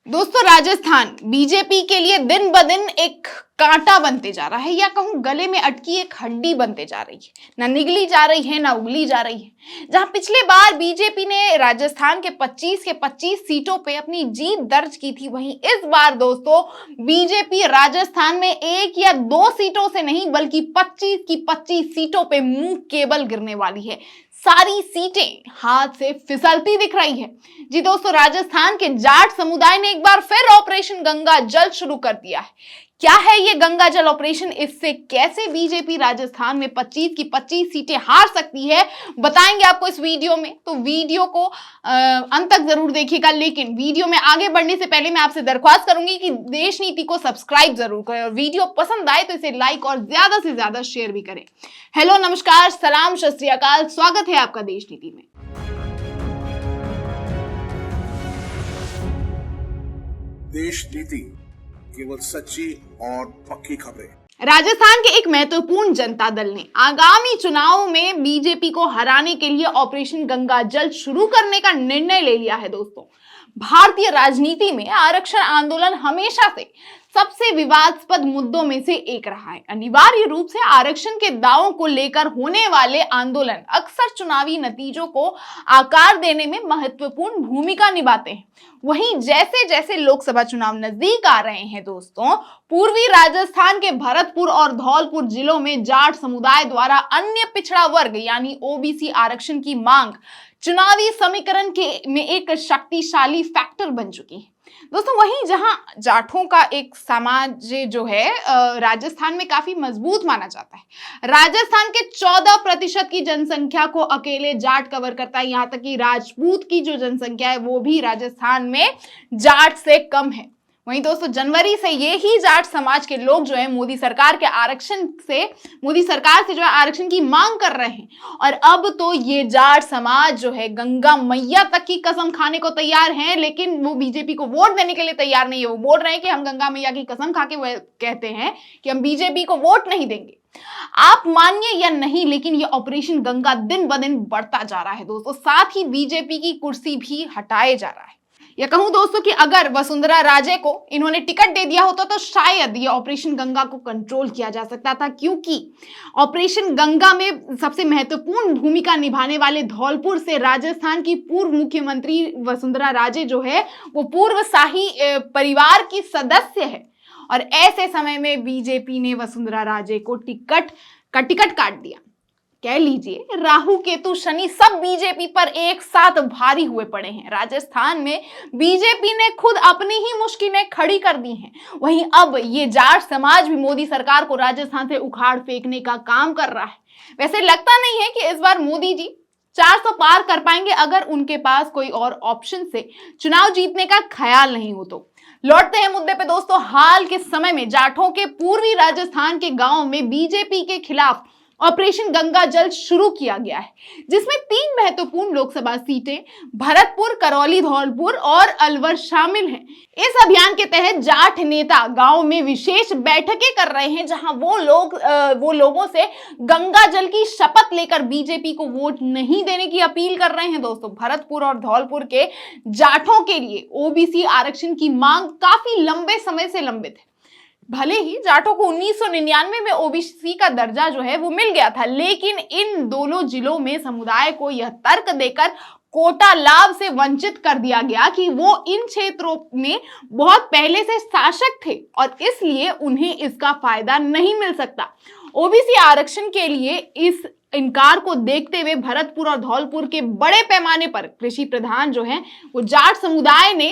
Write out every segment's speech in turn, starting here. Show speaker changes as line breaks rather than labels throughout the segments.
दोस्तों, राजस्थान बीजेपी के लिए दिन ब दिन एक कांटा बनते जा रहा है, या कहूं गले में अटकी एक हड्डी बनते जा रही है। ना निगली जा रही है, ना उगली जा रही है। जहां पिछले बार बीजेपी ने राजस्थान के 25 के 25 सीटों पे अपनी जीत दर्ज की थी, वहीं इस बार दोस्तों बीजेपी राजस्थान में एक या दो सीटों से नहीं बल्कि 25 की 25 सीटों पे मुंह केबल गिरने वाली है। सारी सीटें हाथ से फिसलती दिख रही है। जी दोस्तों, राजस्थान के जाट समुदाय ने एक बार फिर ऑपरेशन गंगा जल शुरू कर दिया है। क्या है ये गंगा जल ऑपरेशन? इससे कैसे बीजेपी राजस्थान में 25 की 25 सीटें हार सकती है, बताएंगे आपको इस वीडियो में। तो वीडियो को अंत तक जरूर देखिएगा। लेकिन वीडियो में आगे बढ़ने से पहले मैं आपसे दरख्वास्त करूंगी कि देश नीति को सब्सक्राइब जरूर करें और वीडियो पसंद आए तो इसे लाइक और ज्यादा से ज्यादा शेयर भी करें। हेलो, नमस्कार, सलाम, सत श्री अकाल, स्वागत है आपका देश नीति में।
देश नीति, केवल सच्ची और पक्की खबरें।
राजस्थान के एक महत्वपूर्ण जनता दल ने आगामी चुनाव में बीजेपी को हराने के लिए ऑपरेशन गंगा जल शुरू करने का निर्णय ले लिया है। दोस्तों, भारतीय राजनीति में आरक्षण आंदोलन हमेशा से सबसे विवादास्पद मुद्दों में से एक रहा है। अनिवार्य रूप से आरक्षण के दावों को लेकर होने वाले आंदोलन अक्सर चुनावी नतीजों को आकार देने में महत्वपूर्ण भूमिका निभाते हैं। वहीं जैसे जैसे लोकसभा चुनाव नजदीक आ रहे हैं दोस्तों, पूर्वी राजस्थान के भरतपुर और धौलपुर जिलों में जाट समुदाय द्वारा अन्य पिछड़ा वर्ग यानी ओबीसी आरक्षण की मांग चुनावी समीकरण में एक शक्तिशाली फैक्टर बन चुकी है। दोस्तों, वहीं जहां जाठों का एक समाज जो है राजस्थान में काफी मजबूत माना जाता है। राजस्थान के 14% की जनसंख्या को अकेले जाट कवर करता है। यहां तक कि राजपूत की जो जनसंख्या है वो भी राजस्थान में जाट से कम है। वहीं दोस्तों, जनवरी से ये ही जाट समाज के लोग जो है मोदी सरकार से जो है आरक्षण की मांग कर रहे हैं। और अब तो ये जाट समाज जो है गंगा मैया तक की कसम खाने को तैयार हैं, लेकिन वो बीजेपी को वोट देने के लिए तैयार नहीं है। वो बोल रहे हैं कि हम गंगा मैया की कसम खा के, वो कहते हैं कि हम बीजेपी को वोट नहीं देंगे। आप मानिए या नहीं, लेकिन ये ऑपरेशन गंगा दिन ब दिन बढ़ता जा रहा है दोस्तों। साथ ही बीजेपी की कुर्सी भी हटाए जा रहा है। या कहूं दोस्तों कि अगर वसुंधरा राजे को इन्होंने टिकट दे दिया होता तो शायद ये ऑपरेशन गंगा को कंट्रोल किया जा सकता था, क्योंकि ऑपरेशन गंगा में सबसे महत्वपूर्ण भूमिका निभाने वाले धौलपुर से राजस्थान की पूर्व मुख्यमंत्री वसुंधरा राजे जो है वो पूर्व शाही परिवार की सदस्य है। और ऐसे समय में बीजेपी ने वसुंधरा राजे को टिकट काट दिया। कह लीजिए राहु केतु शनि सब बीजेपी पर एक साथ भारी हुए पड़े हैं। राजस्थान में बीजेपी ने खुद अपनी ही मुश्किलें खड़ी कर दी हैं। वहीं अब ये जाट समाज भी मोदी सरकार को राजस्थान से उखाड़ फेंकने का काम कर रहा है। वैसे लगता नहीं है कि इस बार मोदी जी 400 पार कर पाएंगे, अगर उनके पास कोई और ऑप्शन से चुनाव जीतने का ख्याल नहीं हो तो। लौटते हैं मुद्दे पे दोस्तों। हाल के समय में जाठों के पूर्वी राजस्थान के गांवों में बीजेपी के खिलाफ ऑपरेशन गंगा जल शुरू किया गया है, जिसमें 3 महत्वपूर्ण लोकसभा सीटें भरतपुर, करौली, धौलपुर और अलवर शामिल हैं। इस अभियान के तहत जाट नेता गांव में विशेष बैठकें कर रहे हैं, जहां वो लोगों से गंगा जल की शपथ लेकर बीजेपी को वोट नहीं देने की अपील कर रहे हैं। दोस्तों, भरतपुर और धौलपुर के जाठों के लिए ओबीसी आरक्षण की मांग काफी लंबे समय से लंबित है। भले ही जाटों को 1999 में ओबीसी का दर्जा जो है वो मिल गया था, लेकिन इन दोनों जिलों में समुदाय को यह तर्क देकर कोटा लाभ से वंचित कर दिया गया कि वो इन क्षेत्रों में बहुत पहले से शासक थे और इसलिए उन्हें इसका फायदा नहीं मिल सकता। ओबीसी आरक्षण के लिए इस इनकार को देखते हुए भरतपुर और धौलपुर के बड़े पैमाने पर कृषि प्रधान जो हैं वो जाट समुदाय ने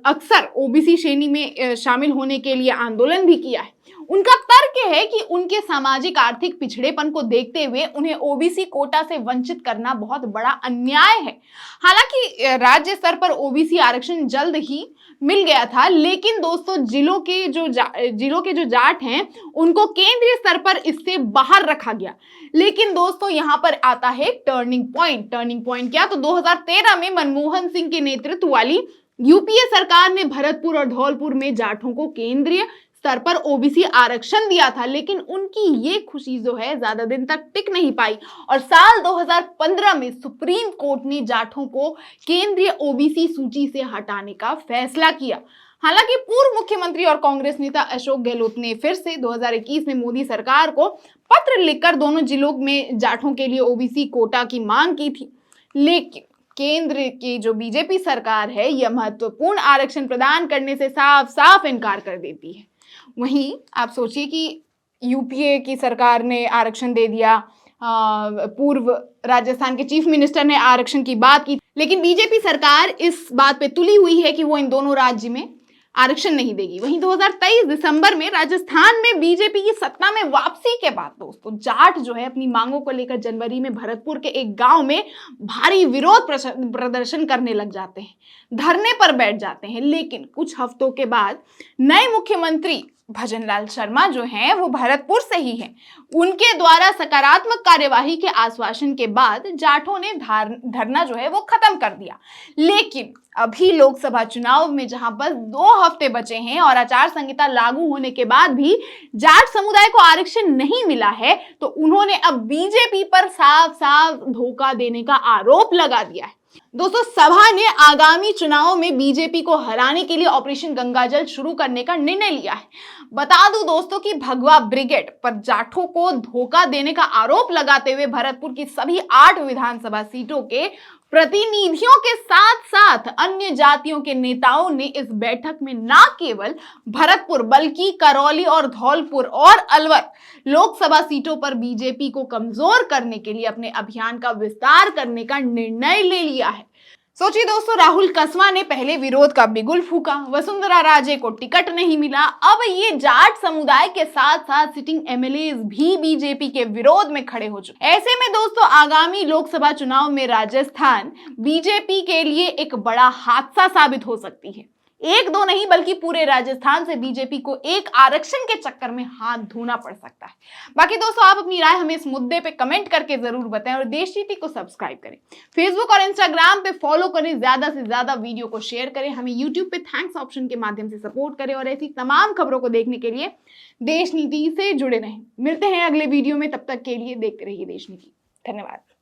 अक्सर ओबीसी श्रेणी में शामिल होने के लिए आंदोलन भी किया है। उनका तर्क है कि उनके सामाजिक आर्थिक पिछड़ेपन को देखते हुए उन्हें ओबीसी कोटा से वंचित करना बहुत बड़ा अन्याय है। हालांकि राज्य स्तर पर ओबीसी आरक्षण जल्द ही मिल गया था, लेकिन दोस्तों जिलों के जो जाट हैं उनको केंद्रीय स्तर पर इससे बाहर रखा गया। लेकिन दोस्तों यहाँ पर आता है टर्निंग पॉइंट क्या? तो 2013 में मनमोहन सिंह के नेतृत्व वाली यूपीए सरकार ने भरतपुर और धौलपुर में जाटों को केंद्रीय स्तर पर ओबीसी आरक्षण दिया था, लेकिन उनकी ये खुशी जो है ज्यादा दिन तक टिक नहीं पाई और साल 2015 में सुप्रीम कोर्ट ने जाटों को केंद्रीय ओबीसी सूची से हटाने का फैसला किया। हालांकि पूर्व मुख्यमंत्री और कांग्रेस नेता अशोक गहलोत ने फिर से 2021 में मोदी सरकार को पत्र लिखकर दोनों जिलों में जाटों के लिए ओबीसी कोटा की मांग की थी, लेकिन केंद्र की जो बीजेपी सरकार है यह महत्वपूर्ण आरक्षण प्रदान करने से साफ साफ इनकार कर देती है। वहीं आप सोचिए कि यूपीए की सरकार ने आरक्षण दे दिया, पूर्व राजस्थान के चीफ मिनिस्टर ने आरक्षण की बात की, लेकिन बीजेपी सरकार इस बात पे तुली हुई है कि वो इन दोनों राज्य में आरक्षण नहीं देगी। वहीं 2023 दिसंबर में राजस्थान में बीजेपी की सत्ता में वापसी के बाद दोस्तों जाट जो है अपनी मांगों को लेकर जनवरी में भरतपुर के एक गांव में भारी विरोध प्रदर्शन करने लग जाते हैं, धरने पर बैठ जाते हैं। लेकिन कुछ हफ्तों के बाद नए मुख्यमंत्री भजनलाल शर्मा जो हैं वो भरतपुर से ही हैं, उनके द्वारा सकारात्मक कार्यवाही के आश्वासन के बाद जाटों ने धरना जो है वो खत्म कर दिया। लेकिन अभी लोकसभा चुनाव में जहां बस 2 हफ्ते बचे हैं और आचार संहिता लागू होने के बाद भी जाट समुदाय को आरक्षण नहीं मिला है, तो उन्होंने अब बीजेपी पर साफ साफ धोखा देने का आरोप लगा दिया है। दोस्तों सभा ने आगामी चुनाव में बीजेपी को हराने के लिए ऑपरेशन गंगाजल शुरू करने का निर्णय लिया है। बता दूं दोस्तों कि भगवा ब्रिगेड पर जाटों को धोखा देने का आरोप लगाते हुए भरतपुर की सभी 8 विधानसभा सीटों के प्रतिनिधियों के साथ साथ अन्य जातियों के नेताओं ने इस बैठक में न केवल भरतपुर बल्कि करौली और धौलपुर और अलवर लोकसभा सीटों पर बीजेपी को कमजोर करने के लिए अपने अभियान का विस्तार करने का निर्णय ले लिया है। सोचिए दोस्तों, राहुल कसवा ने पहले विरोध का बिगुल फूका, वसुंधरा राजे को टिकट नहीं मिला, अब ये जाट समुदाय के साथ साथ सिटिंग एमएलए भी बीजेपी के विरोध में खड़े हो चुके। ऐसे में दोस्तों आगामी लोकसभा चुनाव में राजस्थान बीजेपी के लिए एक बड़ा हादसा साबित हो सकती है। 1-2 नहीं बल्कि पूरे राजस्थान से बीजेपी को एक आरक्षण के चक्कर में हाथ धोना पड़ सकता है। बाकी दोस्तों आप अपनी राय हमें इस मुद्दे पे कमेंट करके जरूर बताएं और देश नीति को सब्सक्राइब करें, फेसबुक और इंस्टाग्राम पे फॉलो करें, ज्यादा से ज्यादा वीडियो को शेयर करें, हमें यूट्यूब पे थैंक्स ऑप्शन के माध्यम से सपोर्ट करें और ऐसी तमाम खबरों को देखने के लिए देश नीति से जुड़े रहें। मिलते हैं अगले वीडियो में, तब तक के लिए देखते रहिए देश नीति। धन्यवाद।